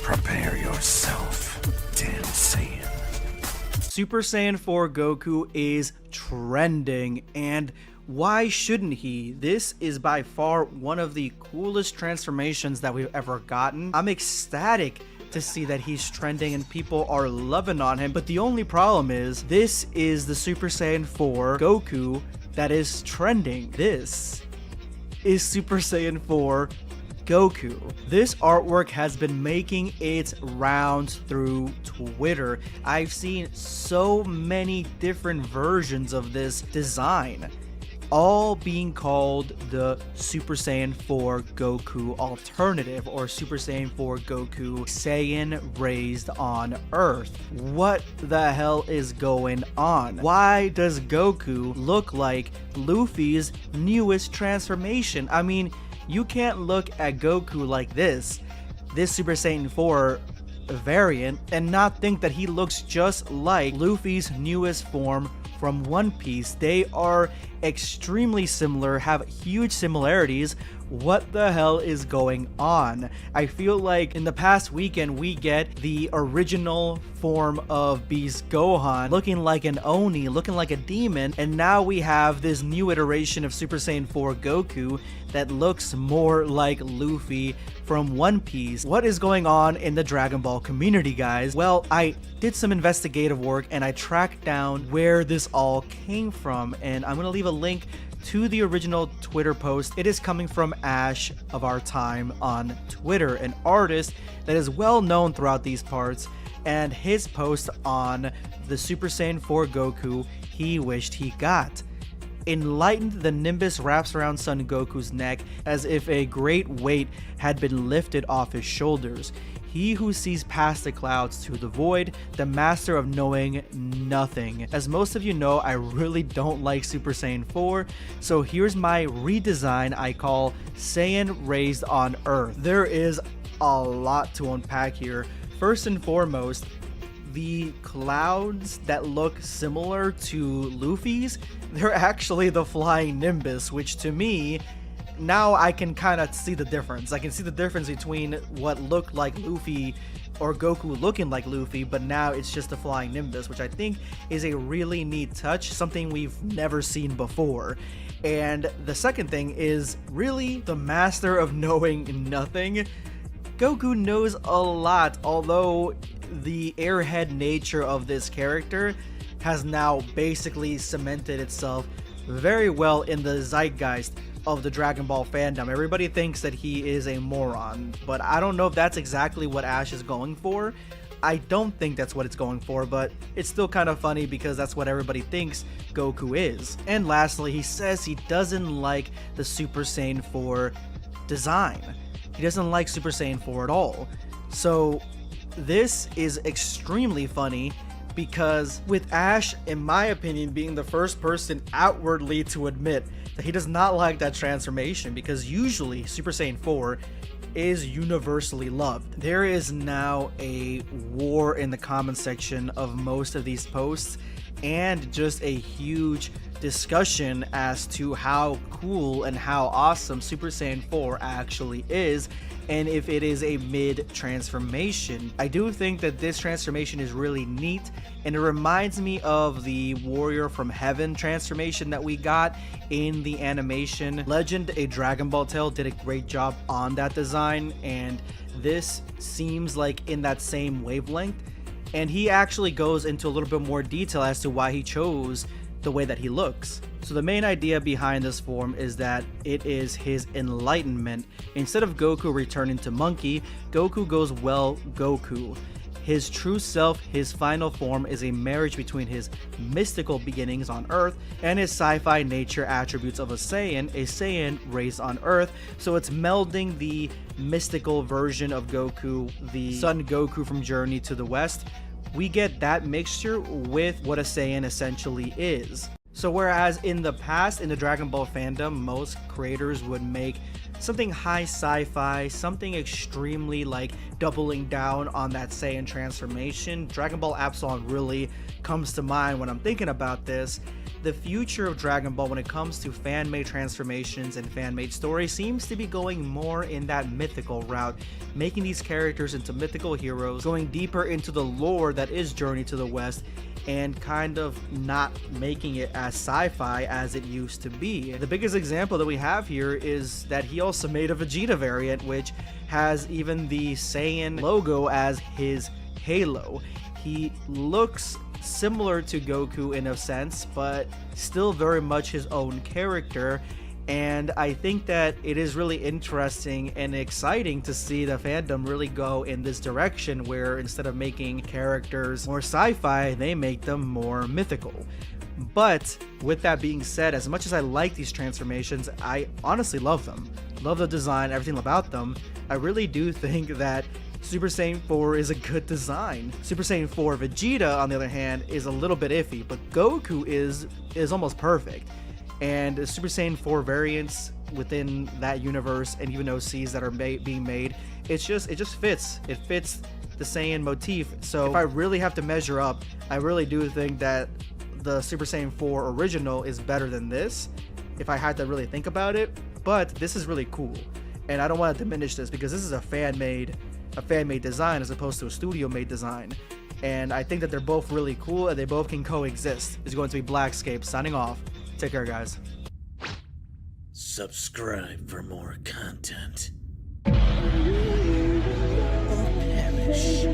Prepare yourself, damn Saiyan. Super Saiyan 4 Goku is trending, and why shouldn't he? This is by far one of the coolest transformations that we've ever gotten. I'm ecstatic to see that he's trending and people are loving on him, but the only problem is this is the Super Saiyan 4 Goku that is trending. This is Super Saiyan 4 Goku. This artwork has been making its rounds through Twitter. I've seen so many different versions of this design, all being called the Super Saiyan 4 Goku alternative, or Super Saiyan 4 Goku Saiyan raised on Earth. What the hell is going on? Why does Goku look like Luffy's newest transformation? I mean, you can't look at Goku like this Super Saiyan 4 variant, and not think that he looks just like Luffy's newest form from One Piece. They are extremely similar, have huge similarities. What the hell is going on? I feel like in the past weekend we get the original form of Beast Gohan looking like an Oni, looking like a demon, and now we have this new iteration of Super Saiyan 4 Goku that looks more like Luffy from One Piece. What is going on in the Dragon Ball community, guys? Well, I did some investigative work and I tracked down where this all came from, and I'm gonna leave a link to the original Twitter post. It is coming from Ash of Our Time on Twitter, an artist that is well known throughout these parts, and his post on the Super Saiyan 4 Goku he wished he got. Enlightened, the nimbus wraps around Son Goku's neck as if a great weight had been lifted off his shoulders. He who sees past the clouds to the void, the master of knowing nothing. As most of you know, I really don't like Super Saiyan 4, so here's my redesign I call Saiyan Raised on Earth. There is a lot to unpack here. First and foremost, the clouds that look similar to Luffy's, they're actually the flying Nimbus, which to me, now I can kind of see the difference. I can see the difference between what looked like Luffy or Goku looking like Luffy, but now it's just a flying Nimbus, which I think is a really neat touch, something we've never seen before. And the second thing is really the master of knowing nothing. Goku knows a lot, although the airhead nature of this character has now basically cemented itself very well in the zeitgeist of the Dragon Ball fandom. Everybody thinks that he is a moron, but I don't know if that's exactly what Ash is going for. I don't think that's what it's going for, but it's still kind of funny because that's what everybody thinks Goku is. And lastly, he says he doesn't like the Super Saiyan 4 design. He doesn't like Super Saiyan 4 at all. So this is extremely funny because with Ash, in my opinion, being the first person outwardly to admit that he does not like that transformation, because usually Super Saiyan 4 is universally loved. There is now a war in the comment section of most of these posts, and just a huge discussion as to how cool and how awesome Super Saiyan 4 actually is, and if it is a mid transformation. I do think that this transformation is really neat, and it reminds me of the Warrior from Heaven transformation that we got in the animation. Legend, A Dragon Ball Tale did a great job on that design, and this seems like in that same wavelength. And he actually goes into a little bit more detail as to why he chose the way that he looks. So the main idea behind this form is that it is his enlightenment. Instead of Goku returning to monkey, Goku goes well Goku. His true self, his final form, is a marriage between his mystical beginnings on Earth and his sci-fi nature attributes of a Saiyan raised on Earth. So it's melding the mystical version of Goku, the Son Goku from Journey to the West. We get that mixture with what a Saiyan essentially is. So whereas in the past, in the Dragon Ball fandom, most creators would make something high sci-fi, something extremely like doubling down on that Saiyan transformation, Dragon Ball Absalom really comes to mind when I'm thinking about this. The future of Dragon Ball when it comes to fan-made transformations and fan-made stories seems to be going more in that mythical route, making these characters into mythical heroes, going deeper into the lore that is Journey to the West, and kind of not making it as sci-fi as it used to be. The biggest example that we have here is that he also made a Vegeta variant, which has even the Saiyan logo as his halo. He looks similar to Goku in a sense, but still very much his own character. And I think that it is really interesting and exciting to see the fandom really go in this direction where instead of making characters more sci-fi, they make them more mythical. But with that being said, as much as I like these transformations, I honestly love them. Love the design, everything about them. I really do think that Super Saiyan 4 is a good design. Super Saiyan 4 Vegeta, on the other hand, is a little bit iffy, but Goku is almost perfect. And the Super Saiyan 4 variants within that universe and even OCs that are being made, it just fits. It fits the Saiyan motif. So if I really have to measure up, I really do think that the Super Saiyan 4 original is better than this, if I had to really think about it. But this is really cool, and I don't want to diminish this because this is a fan-made design as opposed to a studio-made design. And I think that they're both really cool and they both can coexist. It's going to be BlackScape signing off. Take care, guys. Subscribe for more content. Or perish.